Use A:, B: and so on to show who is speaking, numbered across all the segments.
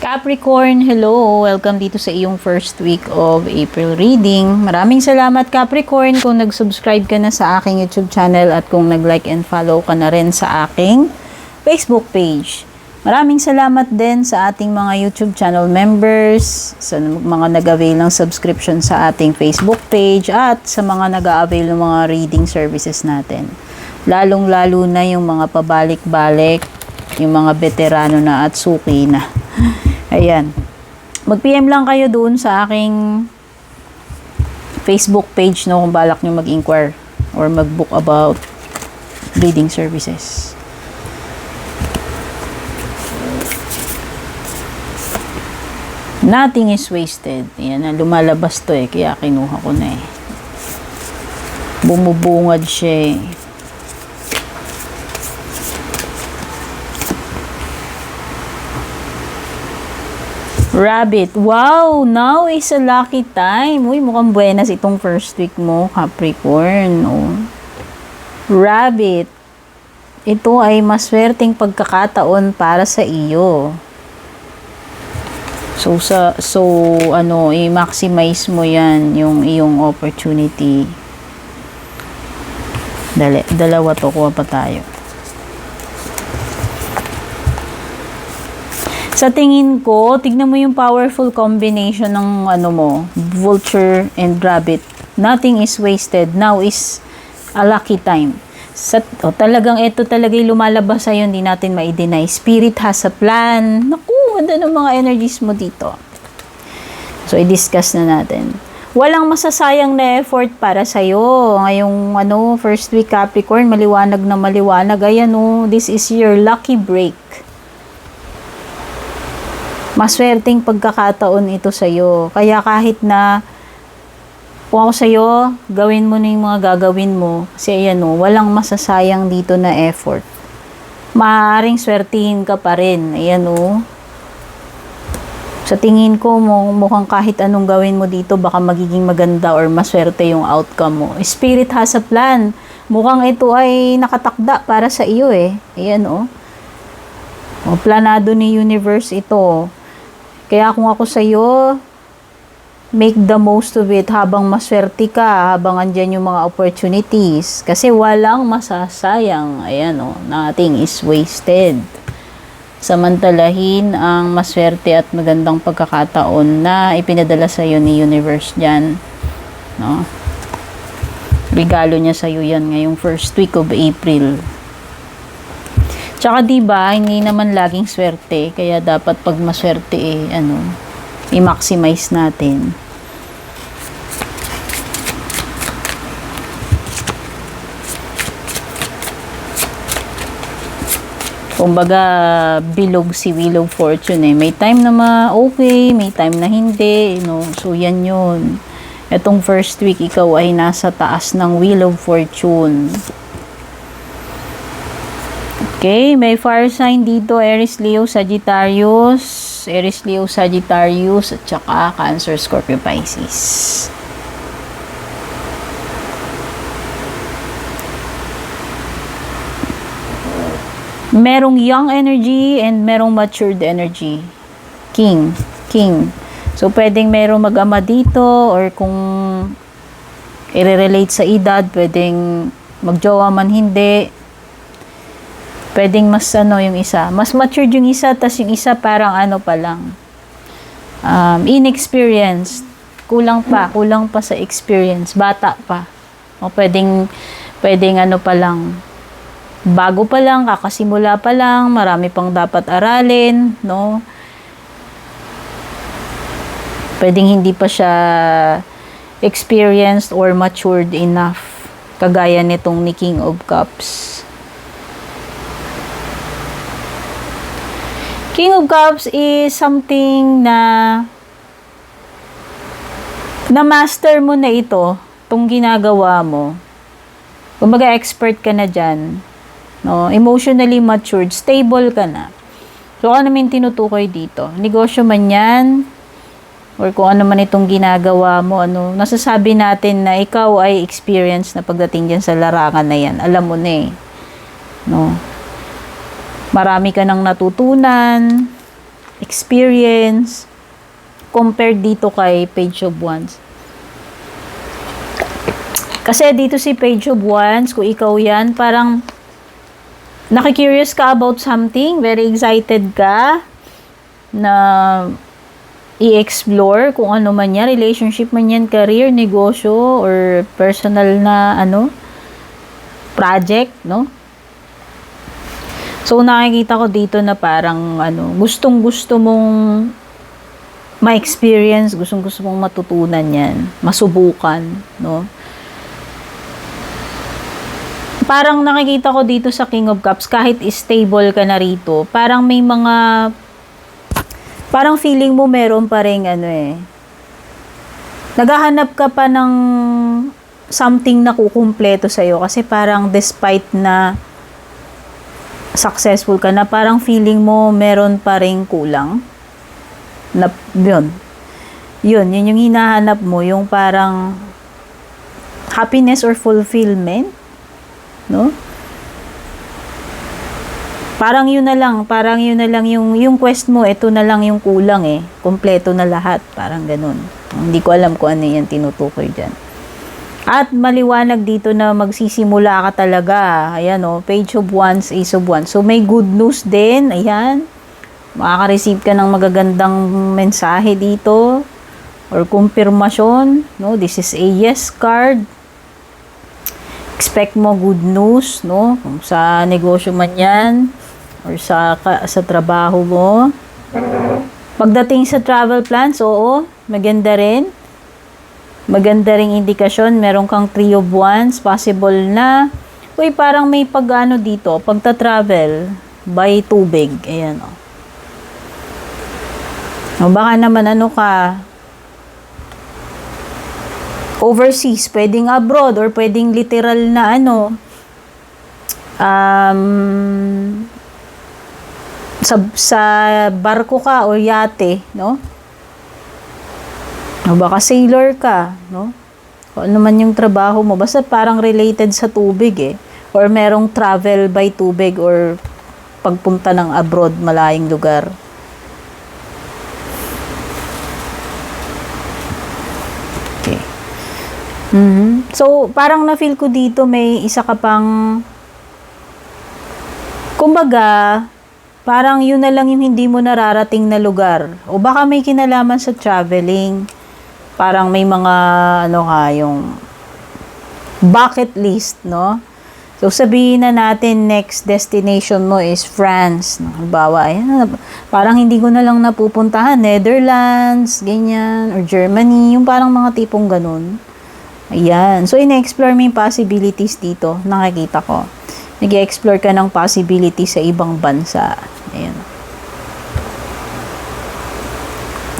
A: Capricorn, hello! Welcome dito sa iyong first week of April reading. Maraming salamat Capricorn kung nag-subscribe ka na sa aking YouTube channel at kung nag-like and follow ka na rin sa aking Facebook page. Maraming salamat din sa ating mga YouTube channel members, sa mga nag-avail ng subscription sa ating Facebook page at sa mga nag-avail ng mga reading services natin. Lalong-lalo na yung mga pabalik-balik, yung mga veterano na at suki na. Ayan. Mag-PM lang kayo doon sa aking Facebook page, no, kung balak nyo mag-inquire or mag-book about reading services. Nothing is wasted. Ayan, lumalabas to kaya kinuha ko na Bumubungad siya Rabbit. Wow! Now is a lucky time. Uy, mukhang buenas itong first week mo, Capricorn. Oh. Rabbit. Ito ay maswerteng pagkakataon para sa iyo. I-maximize mo yan, yung iyong opportunity. Dalawa to, kuha pa tayo. Sa tingin ko, tignan mo yung powerful combination ng vulture and rabbit. Nothing is wasted. Now is a lucky time. Talagang ito talaga yung lumalabas sa'yo, hindi natin ma-deny. Spirit has a plan. Naku, ano ng mga energies mo dito? So, i-discuss na natin. Walang masasayang na effort para sa'yo. Ngayong first week Capricorn, maliwanag na maliwanag. Ayan this is your lucky break. Maswerteng pagkakataon ito sa'yo. Kaya kahit na kung ako sa'yo, gawin mo na yung mga gagawin mo. Kasi ayan walang masasayang dito na effort. Maaaring swertihin ka pa rin. Ayan Sa tingin ko, mukhang kahit anong gawin mo dito, baka magiging maganda or maswerte yung outcome mo. Spirit has a plan. Mukhang ito ay nakatakda para sa iyo Ayan planado ni universe ito. Kaya kung ako sa'yo, make the most of it habang maswerte ka, habang andyan yung mga opportunities. Kasi walang masasayang. Ayan nothing is wasted. Samantalahin ang maswerte at magandang pagkakataon na ipinadala sa'yo ni universe dyan. Regalo niya sa'yo yan ngayong first week of April. Tsaka diba, hindi naman laging swerte. Kaya dapat pag maswerte i-maximize natin. Kumbaga, bilog si Wheel of Fortune May time na okay, may time na hindi. So, yan yun. Etong first week, ikaw ay nasa taas ng Wheel of Fortune. Okay, may fire sign dito, Aries, Leo, Sagittarius, at saka Cancer, Scorpio, Pisces. Merong young energy and merong matured energy. King. So, pwedeng merong mag-ama dito or kung i-relate sa edad, pwedeng magjowa man hindi. Pwedeng mas yung isa. Mas matured yung isa, tas yung isa parang pa lang. Inexperienced. Kulang pa sa experience. Bata pa. O pwedeng pa lang. Bago pa lang, kakasimula pa lang, marami pang dapat aralin, Pwedeng hindi pa siya experienced or matured enough. Kagaya nitong ni King of Cups. King of Cups is something na master mo na itong ginagawa mo. Kumbaga expert ka na dyan. Emotionally matured, stable ka na. So, ano naman tinutukoy dito? Negosyo man yan, or kung ano man itong ginagawa mo, nasasabi natin na ikaw ay experienced na pagdating dyan sa larangan na yan. Alam mo na
B: Marami ka nang natutunan.
A: experience, compared dito kay Page of Wands. Kasi dito si Page of Wands, kung ikaw yan, parang nakikurious ka about something, very excited ka na i-explore kung ano man yan, relationship man yan, career, negosyo, or personal na project, no? So, nakikita ko dito na parang gustong-gusto mong ma-experience, gustong-gusto mong matutunan yan, masubukan, no? Parang nakikita ko dito sa King of Cups, kahit stable ka na rito, parang may mga, parang feeling mo meron pa rin naghahanap ka pa ng something na kukumpleto sa'yo, kasi parang despite na successful ka na, parang feeling mo meron pa rin kulang. Yun yung hinahanap mo, yung parang happiness or fulfillment, no? Parang yun na lang yung quest mo, ito na lang yung kulang kumpleto na lahat, parang ganun. Hindi ko alam kung ano yan tinutukoy dyan. At maliwanag dito na magsisimula ka talaga. Ayan Page of Wands, Ace of Wands. So may good news din, ayan. Makaka-receive ka ng magagandang mensahe dito or kumpirmasyon, no? This is a yes card. Expect mo good news, no? Kung sa negosyo man 'yan or sa trabaho mo. Pagdating sa travel plans, oo, maganda rin. Maganda ring indikasyon, meron kang 3 of Wands, possible na parang may dito, pagta-travel by tubig. Ayan O baka naman overseas, pwedeng abroad or pwedeng literal na sa barko ka o yate, no? O baka sailor ka, no? Kung ano man yung trabaho mo, basta parang related sa tubig or merong travel by tubig or pagpunta ng abroad, malayong lugar. So, parang na-feel ko dito may isa ka pang, kumbaga, parang yun na lang yung hindi mo nararating na lugar. O baka may kinalaman sa traveling. Parang may mga, yung bucket list, no? So, sabihin na natin, next destination mo is France. Halimbawa, parang hindi ko na lang napupuntahan, Netherlands, ganyan, or Germany, yung parang mga tipong ganun. Ayan. So, ina-explore mo yung possibilities dito. Nakikita ko. Nag-explore ka ng possibilities sa ibang bansa. Ayan.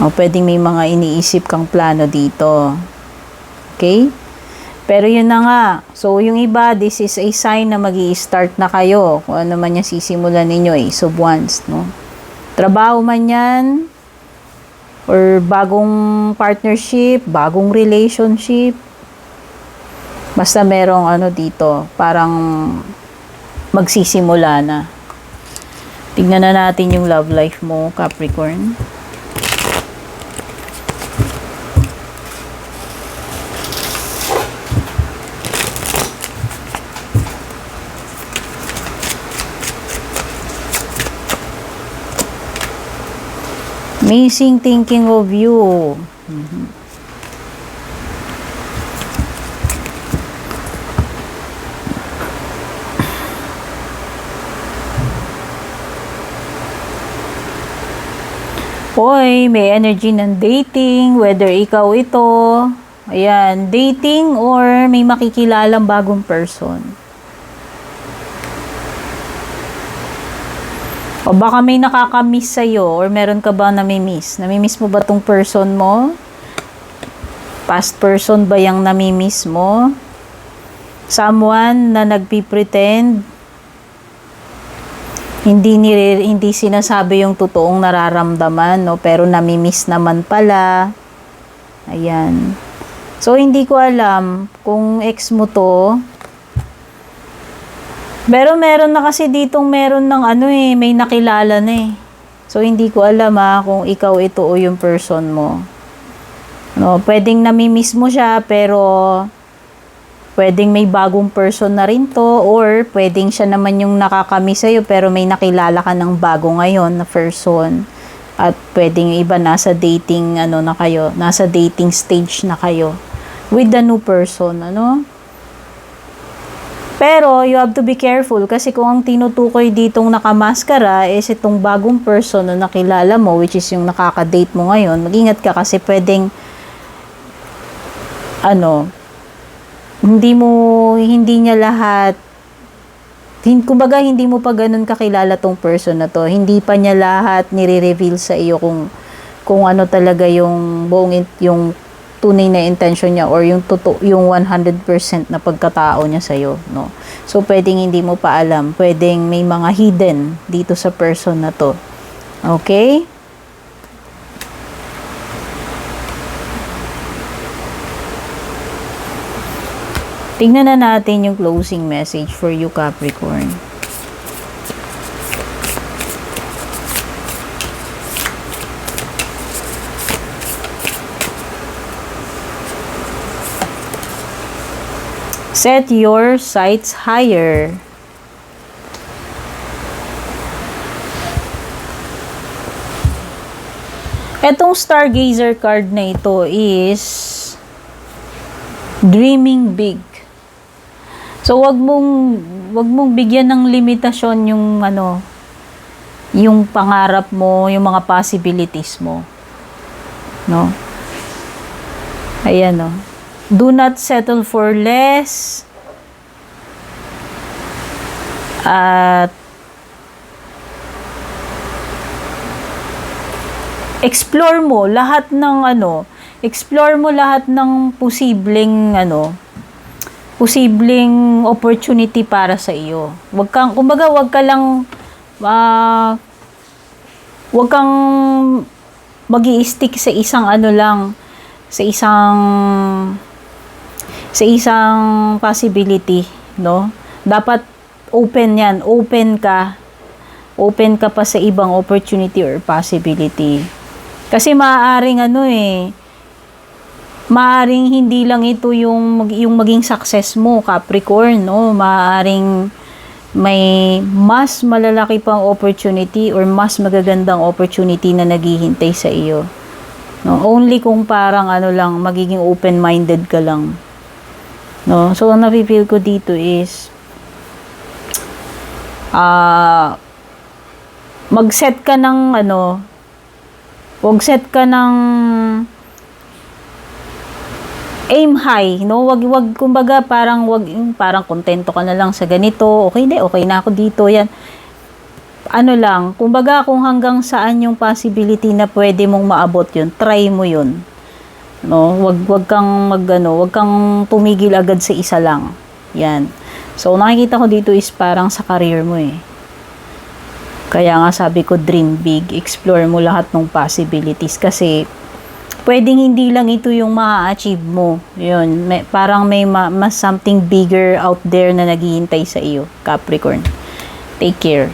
A: O, pwedeng may mga iniisip kang plano dito. Okay? Pero yun na nga. So, yung iba, this is a sign na mag-i-start na kayo. Kung ano man yung sisimulan ninyo, Ace of Wands, no? Trabaho man yan, or bagong partnership, bagong relationship, basta merong dito, parang magsisimula na. Tignan na natin yung love life mo, Capricorn. Amazing thinking of you. Hoy, may energy ng dating, whether ikaw ito, ayan, dating or may makikilalang bagong person. O baka may nakakamiss sa'yo or meron ka ba namimiss? Namimiss mo ba tong person mo? Past person ba yung namimiss mo? Someone na nagpipretend, hindi sinasabi yung totoong nararamdaman, no? Pero namimiss naman pala. Ayan. So, hindi ko alam kung ex mo to. Pero meron na kasi ditong meron ng may nakilala na So, hindi ko alam kung ikaw ito o yung person mo. No, pwedeng namimiss mo siya, pero pwedeng may bagong person na rin to, or pwedeng siya naman yung nakakamiss sa'yo, pero may nakilala ka ng bago ngayon na person. At pwedeng iba nasa dating, na kayo, nasa dating stage na kayo with the new person, Pero, you have to be careful kasi kung ang tinutukoy ditong nakamaskara is itong bagong person na nakilala mo, which is yung nakaka-date mo ngayon, mag-ingat ka kasi pwedeng, hindi niya lahat, kumbaga hindi mo pa ganun kakilala tong person na to. Hindi pa niya lahat nire-reveal sa iyo kung ano talaga yung yung tunay na intention niya or yung 100% na pagkatao niya sa iyo, no. So pwedeng hindi mo pa alam, pwedeng may mga hidden dito sa person na to. Okay? Tingnan na natin yung closing message for you, Capricorn. Set your sights higher. Etong Stargazer card na ito is dreaming big. So wag mong bigyan ng limitasyon yung pangarap mo, yung mga possibilities mo. No? Ayan, no. Do not settle for less. At explore mo lahat ng posibleng opportunity para sa iyo. Wag kang magi-stick sa isang sa isang possibility, no? Dapat open ka pa sa ibang opportunity or possibility. Kasi maaaring hindi lang ito yung maging success mo, Capricorn, no? Maaaring may mas malalaki pang opportunity or mas magagandang opportunity na naghihintay sa iyo. No? Only kung parang magiging open-minded ka lang. No? So, ang napipil ko dito is mag-set ka ng aim high, no? Wag kumbaga parang kontento ka na lang sa ganito. Okay na ako dito, yan. Kumbaga kung hanggang saan yung possibility na pwede mong maabot yun, try mo yun. No? Wag kang tumigil agad sa isa lang. Yan. So, nakikita ko dito is parang sa career mo eh. Kaya nga sabi ko, dream big. Explore mo lahat ng possibilities. Kasi, pwedeng hindi lang ito yung ma-achieve mo. Yun. Parang may mas something bigger out there na naghihintay sa iyo, Capricorn. Take care.